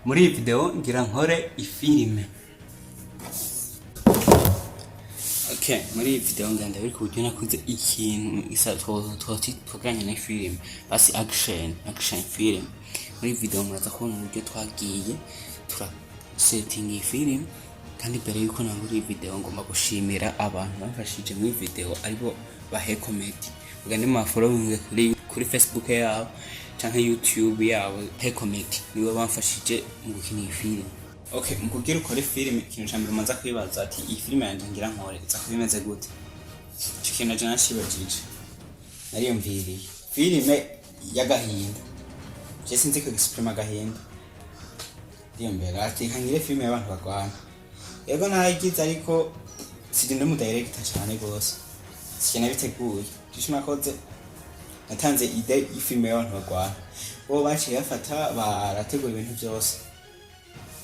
muri iyi video ngira nkore ifilime. Okay, muri iyi video nganda biri ku buryo nakoze ikintu isa twoganye na filime basi action film. Muri iyi video muraza kubona uburyo twagiye tura setting iyi film, kandi mbere yuko nangura iyi video ngomba gushimira abantu bamfashije muri video aribo BAHE COMEDY. Ugande ma following kuri Facebook yabo canke YouTube yabo BAHE COMEDY niwe bamfashije mu gukina iyi film. Okay, mukubwira ukore film ikintu cyambere manza kwibaza ati iyi film yanje ngira nkore za kubimeze gute. Cyo kintu je nashibajije. Nariyumviriye film y'agahinda. Je sinzi ko exprime agahinda. Ndiyumvira ati nkangire film y'abantu bagwana. Yego nayigize ariko sindi mu director cyane gose. Sikena biteguye. Nakoze natanze ide y'ifilme y'abantu bagwana. Bo baciye bafata barategura ibintu byose.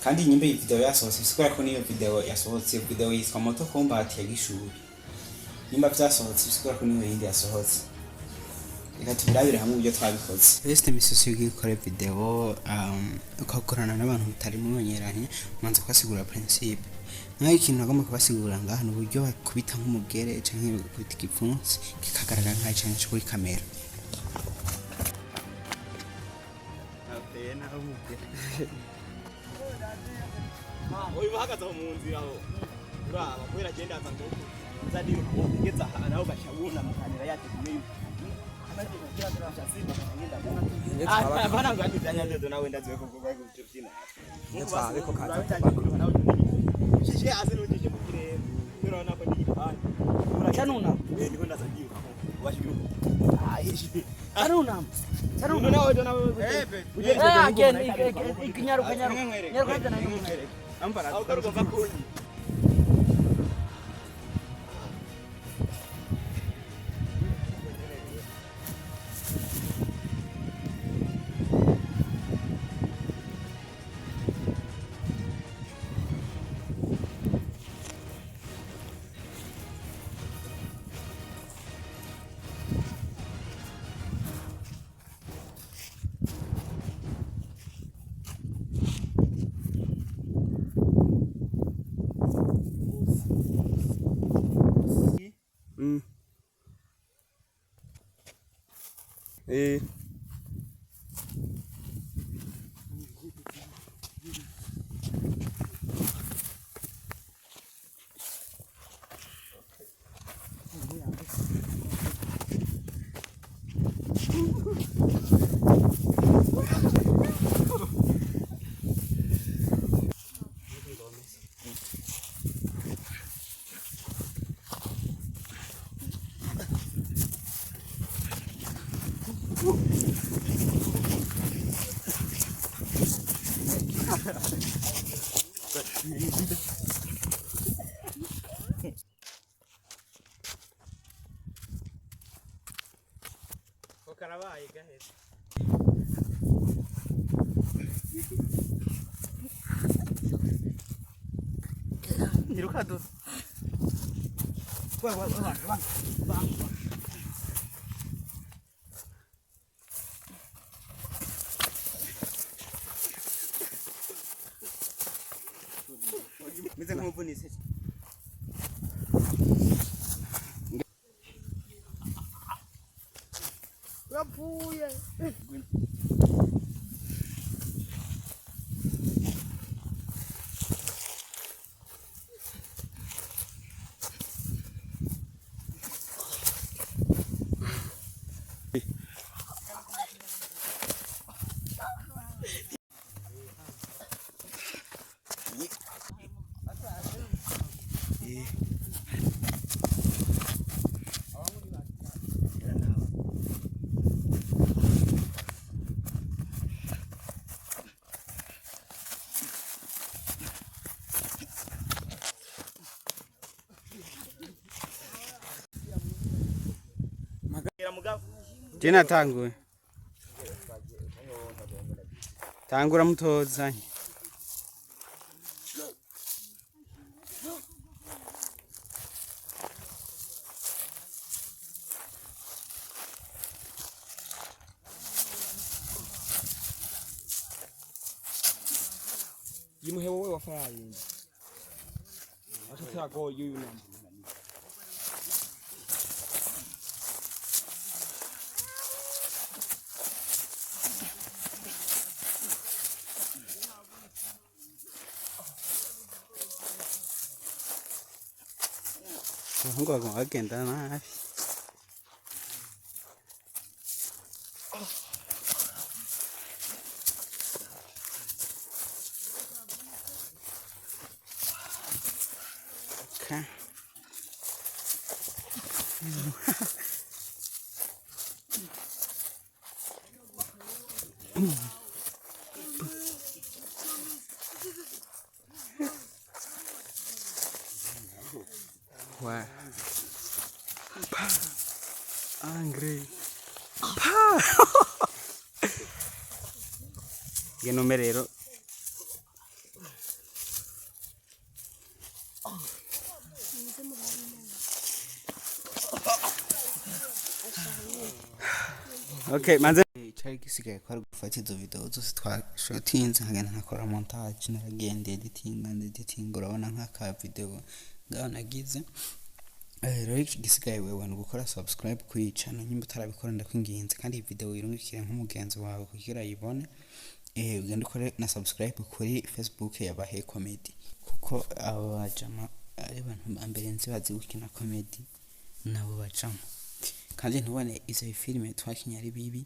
Kandi nyimbe iyi video yasohotse sikora ko niyo video yasohotse, video yitwa Moto Combat ya Gishubi. Nimba byasohotse sikora ko niyo yindi yasohotse. Reka tubirabire hamwe uburyo twabikoze. Best misisi yo gukora video ukakorana n'abantu mutari mumenyeranye, manza kwasigura principe. Naho ikintu nagomba kubasigura ngaha n'uburyo bakubita nk'umugere canke bakubita igipfunsi kikagaragara nka cyane kuri kamera. Oyu bahagaze mu nzira aho uraba kwera genda azango uzadi ngeza naho gashabuna mukanira yate kumeyo abaje kugira turasha simba ngenda bona bana ngandi byanya nawe ndaziwe ko kuba ku cyina nitsabe ko kaza shije azino ujije mukire urabona ko ndi gipani uracyanuna ndiko ndazagiye ubashije Arunam nawe again ikinyaruka nyaruka ambara ugaruka vakunyi Karabaye gaheze niruka do wa mize nk'umuvunisi yapfuye Jena tanguye. Tangura mutozanye. Jimuhe wowe wafaraye. Acha go you namba. Ngo bagenda nabi. Okay. Wow. Angry. Che numerero. Okay, manze cyari gisigaye ko ari gufata izo video zose twashotinze nkagenda nkakora montage naragende editing urabona nk'aka video ngaho nagize. Rero igisigaye wewe ni gukora subscribe kuri channel nyimba utarabikora ndakwinginze kandi iyi video wirungikire nk'umugenzi wawe kugira ayibone. Ugenda ukore na subscribe kuri Facebook ya BAHE COMEDY kuko abo bajama ari abantu ambere nzi bazi gukina comedy nabo bacamo. Kandi ntubone izo filime twakinya ari bibi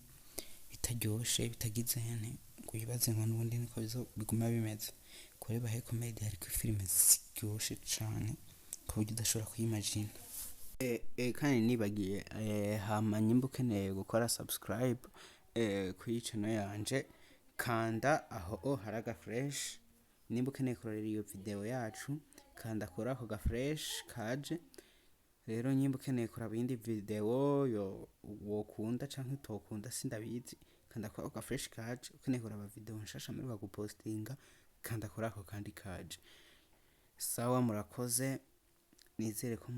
bitaryoshe bitagize hene kuyibaze ngo nubundi niko bizo biguma bimeze. Kuri BAHE COMEDY hari ku filime ziryoshe cyane ku buryo udashobora kuyimagine. Kandi nibagiye hama nyimba ukeneye gukora subscribe kuri channel yanje kanda aho haraga fresh. Nimba ukeneye kurorera iyo video yacu kanda kora ako ga fresh kaje. Rero nyimba ukeneye kuraba indi video yo wokunda canke utokunda sindabizi kanda kora ako ga fresh kaje. Ukeneye kuraba video nshasha muri gupostinga kanda kora ako kandi kaje. Sawa murakoze nizere ko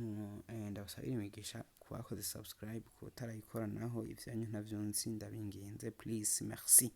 ndabasabira imigisha kubakoze subscribe kutarayikora naho ivyanyu ntavyo nzi ndabingenze please merci.